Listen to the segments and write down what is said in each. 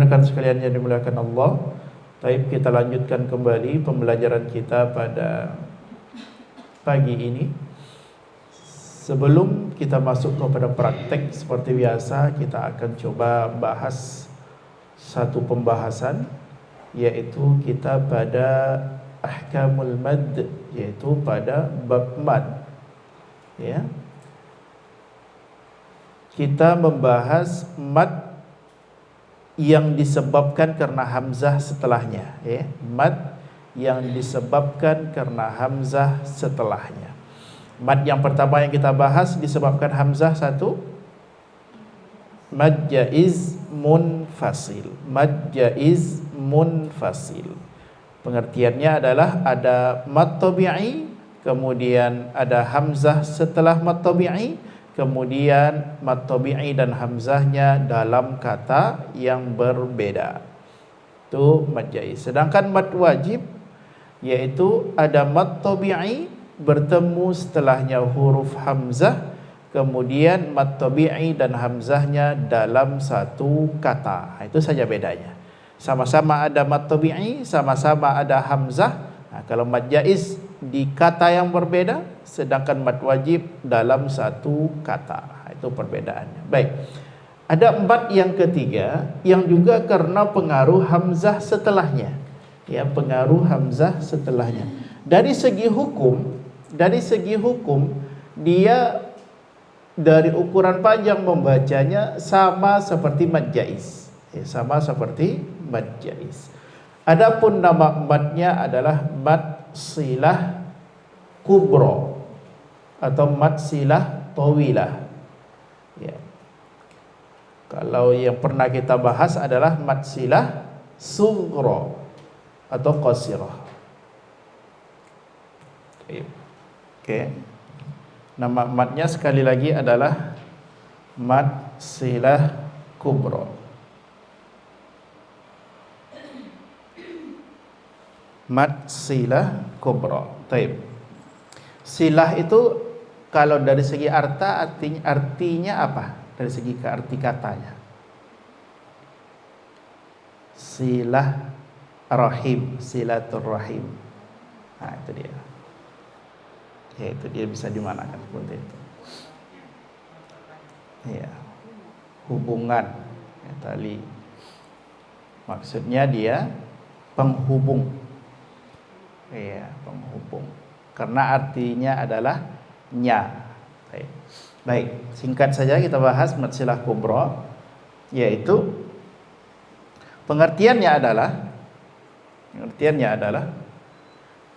Rekan sekalian yang dimuliakan Allah, baik, kita lanjutkan kembali pembelajaran kita pada pagi ini. Sebelum kita masuk kepada praktek, seperti biasa kita akan coba bahas satu pembahasan, yaitu kita pada ahkamul mad, yaitu pada bab mad. Ya. Kita membahas mad yang disebabkan karena hamzah setelahnya, ya. Mad yang disebabkan karena hamzah setelahnya. Mad yang pertama yang kita bahas disebabkan hamzah satu, mad jaiz munfasil. Mad jaiz munfasil. Pengertiannya adalah ada mad tabi'i, kemudian ada hamzah setelah mad tabi'i, kemudian mad tabi'i dan hamzahnya dalam kata yang berbeda. Itu mad jaiz. Sedangkan mad wajib yaitu ada mad tabi'i bertemu setelahnya huruf hamzah, kemudian mad tabi'i dan hamzahnya dalam satu kata. Itu saja bedanya. Sama-sama ada mad tabi'i, sama-sama ada hamzah. Nah, kalau mad jaiz di kata yang berbeda, sedangkan mad wajib dalam satu kata. Itu perbedaannya. Baik. Ada empat yang ketiga yang juga karena pengaruh hamzah setelahnya. Ya, pengaruh hamzah setelahnya. Dari segi hukum dia dari ukuran panjang membacanya sama seperti mad jaiz. Ya, sama seperti mad jaiz. Adapun nama madnya adalah mad silah kubro atau mad silah tawilah. Ya. Kalau yang pernah kita bahas adalah mad silah sughra atau qasirah. Oke. Nama madnya sekali lagi adalah mad silah kubro. Mad silah kubra. Taib. Silah itu kalau dari segi artinya apa? Dari segi arti katanya. Silah rahim, silaturrahim. Nah, itu dia. Ya, itu dia bisa dimanakan seperti itu. Ya. Hubungan, ya, tali. Maksudnya dia penghubung. Iya, penghubung. Karena artinya adalah nya. Baik, singkat saja kita bahas mad silah kubra, yaitu pengertiannya adalah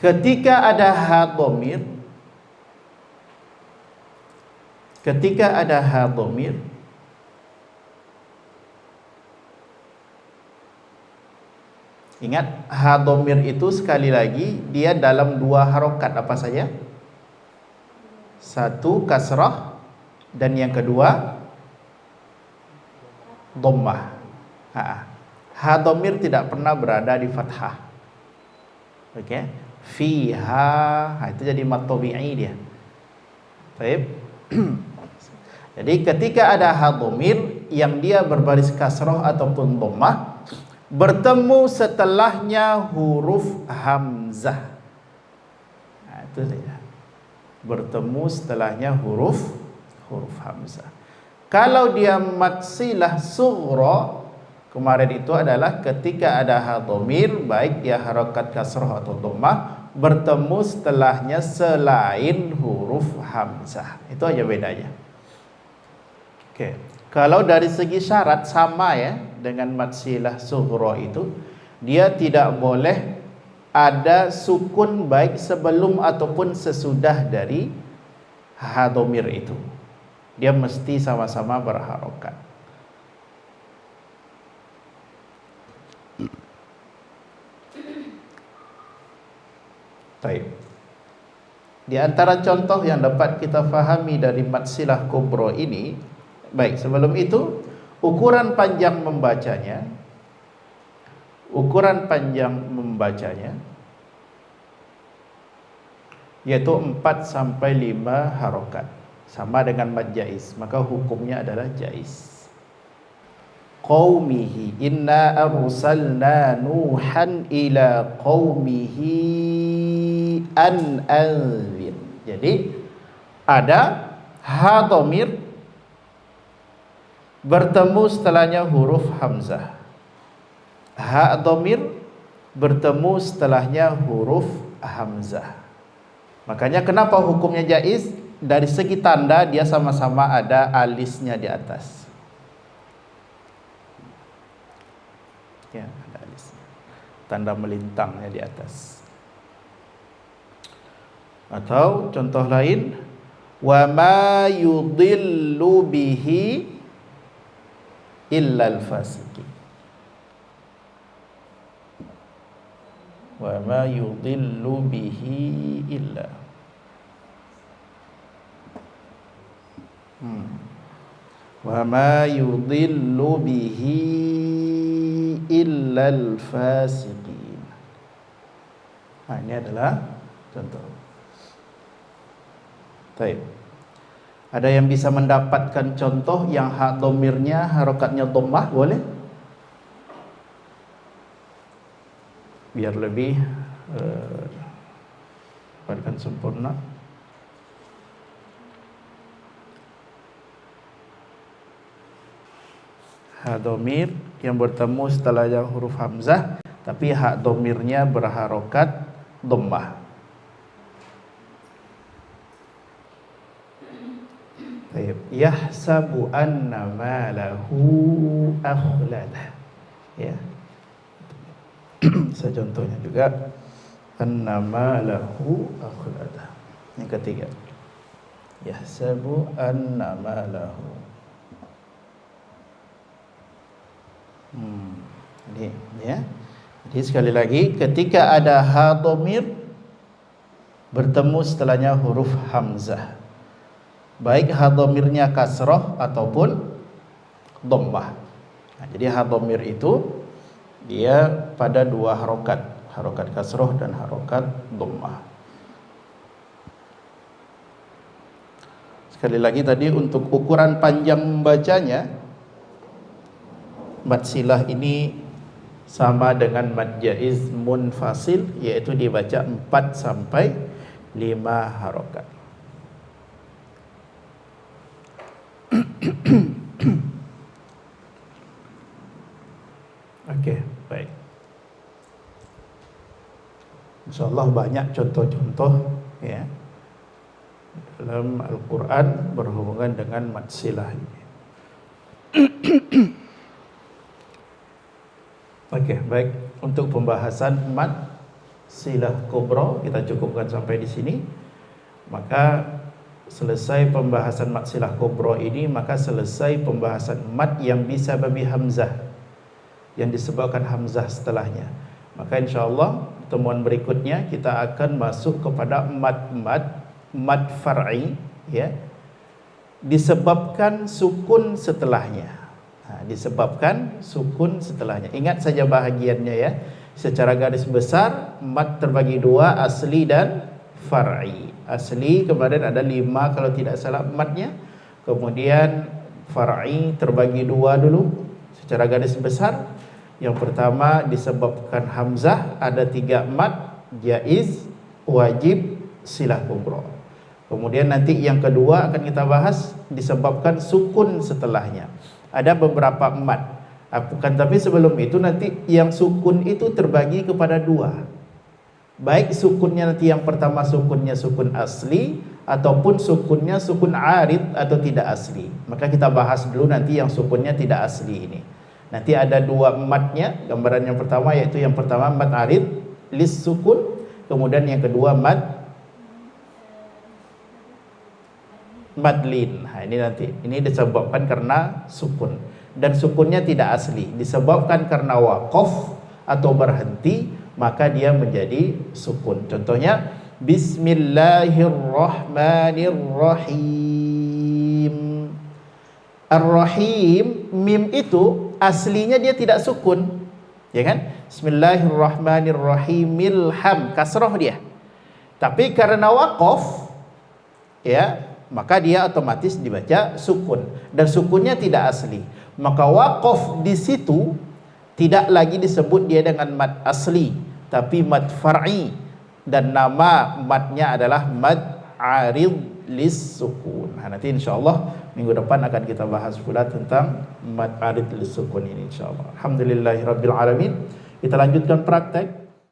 ketika ada ha dhamir, ingat, ha dhamir itu sekali lagi dia dalam dua harokat apa saja? Satu kasrah dan yang kedua dhammah. Ha dhamir tidak pernah berada di fathah. Oke. Fiha, itu jadi mad tabi'i dia. Baik. Jadi ketika ada ha dhamir yang dia berbaris kasrah ataupun dhammah, bertemu setelahnya huruf hamzah. Nah, itu saja. Bertemu setelahnya huruf hamzah. Kalau dia mad silah sughra, kemarin itu adalah ketika ada ha dhamir, baik dia harakat kasrah atau dhammah, bertemu setelahnya selain huruf hamzah. Itu aja bedanya. Oke. Kalau dari segi syarat sama ya dengan mad silah sughra itu, dia tidak boleh ada sukun baik sebelum ataupun sesudah dari ha dhamir itu. Dia mesti sama-sama berharokat. Baik. Di antara contoh yang dapat kita fahami dari mad silah kubra ini, baik, sebelum itu ukuran panjang membacanya yaitu 4 sampai 5 harokat, sama dengan mad jaiz, maka hukumnya adalah jaiz. qaumihi. Inna arsalna Nuhan ila qaumihi an anzir. Jadi ada ha dhamir bertemu setelahnya huruf hamzah. Ha dhamir bertemu setelahnya huruf hamzah. Makanya kenapa hukumnya jaiz? Dari segi tanda dia sama-sama ada alisnya di atas. Ya, ada alisnya. Tanda melintangnya di atas. Atau contoh lain, wa ma yudillu bihi illal fasiqin. Wa ma yudillu bihi illa wa ma yudillu bihi illal fasiqin. Nah, ini adalah contoh. Baik. Ada yang bisa mendapatkan contoh yang ha dhamirnya harokatnya dhammah, boleh? Biar lebih dapatkan sempurna. Ha dhamir yang bertemu setelah yang huruf hamzah, tapi ha dhamirnya berharokat dhammah. Baik, yahsabu anna malahu akhlada. Ya. Saya contohnya juga anna malahu akhlada. Yang ketiga, yahsabu anna malahu. Jadi, ya. Jadi sekali lagi, ketika ada ha dhamir bertemu setelahnya huruf hamzah, baik ha dhamirnya kasrah ataupun dhammah. Nah, jadi ha dhamir itu dia pada dua harokat, harokat kasrah dan harokat dhammah. Sekali lagi tadi untuk ukuran panjang membacanya, mad silah ini sama dengan mad jaiz munfasil, yaitu dibaca 4 sampai 5 harokat. Oke, baik. Insyaallah banyak contoh-contoh ya dalam Al-Quran berhubungan dengan mad silah ini. Oke, baik. Untuk pembahasan mad silah kubra kita cukupkan sampai di sini. Maka selesai pembahasan mad silah kubra ini, maka selesai pembahasan mad yang bisa babi hamzah, yang disebabkan hamzah setelahnya. Maka insyaallah pertemuan berikutnya kita akan masuk kepada mad far'i, ya, disebabkan sukun setelahnya. Nah, disebabkan sukun setelahnya. Ingat saja bahagiannya ya. Secara garis besar mad terbagi dua, asli dan far'i. Asli kemarin ada 5 kalau tidak salah madnya. Kemudian far'i terbagi dua dulu secara garis besar. Yang pertama disebabkan hamzah, ada 3 mad, jaiz, wajib, silah kubra. Kemudian nanti yang kedua akan kita bahas disebabkan sukun setelahnya. Ada beberapa mad. Bukan, tapi sebelum itu nanti yang sukun itu terbagi kepada 2. Baik sukunnya nanti yang pertama sukunnya sukun asli ataupun sukunnya sukun arid atau tidak asli. Maka kita bahas dulu nanti yang sukunnya tidak asli ini. Nanti ada 2 madnya. Gambaran yang pertama yaitu yang pertama mad arid lis sukun, kemudian yang kedua mad madlin. Nah, ini nanti ini disebabkan karena sukun dan sukunnya tidak asli, disebabkan karena waqaf atau berhenti, maka dia menjadi sukun. Contohnya bismillahirrahmanirrahim. Ar-Rahim, mim itu aslinya dia tidak sukun, ya kan? Bismillahirrahmanirrahim, ham, kasroh dia. Tapi karena waqaf, ya, maka dia otomatis dibaca sukun, dan sukunnya tidak asli. maka waqaf di situ tidak lagi disebut dia dengan mad asli, tapi mad far'i, dan nama madnya adalah mad arid lis sukun. Nah, nanti insyaallah minggu depan akan kita bahas pula tentang mad arid lis sukun ini insyaallah. Alhamdulillahirabbil alamin. Kita lanjutkan praktek.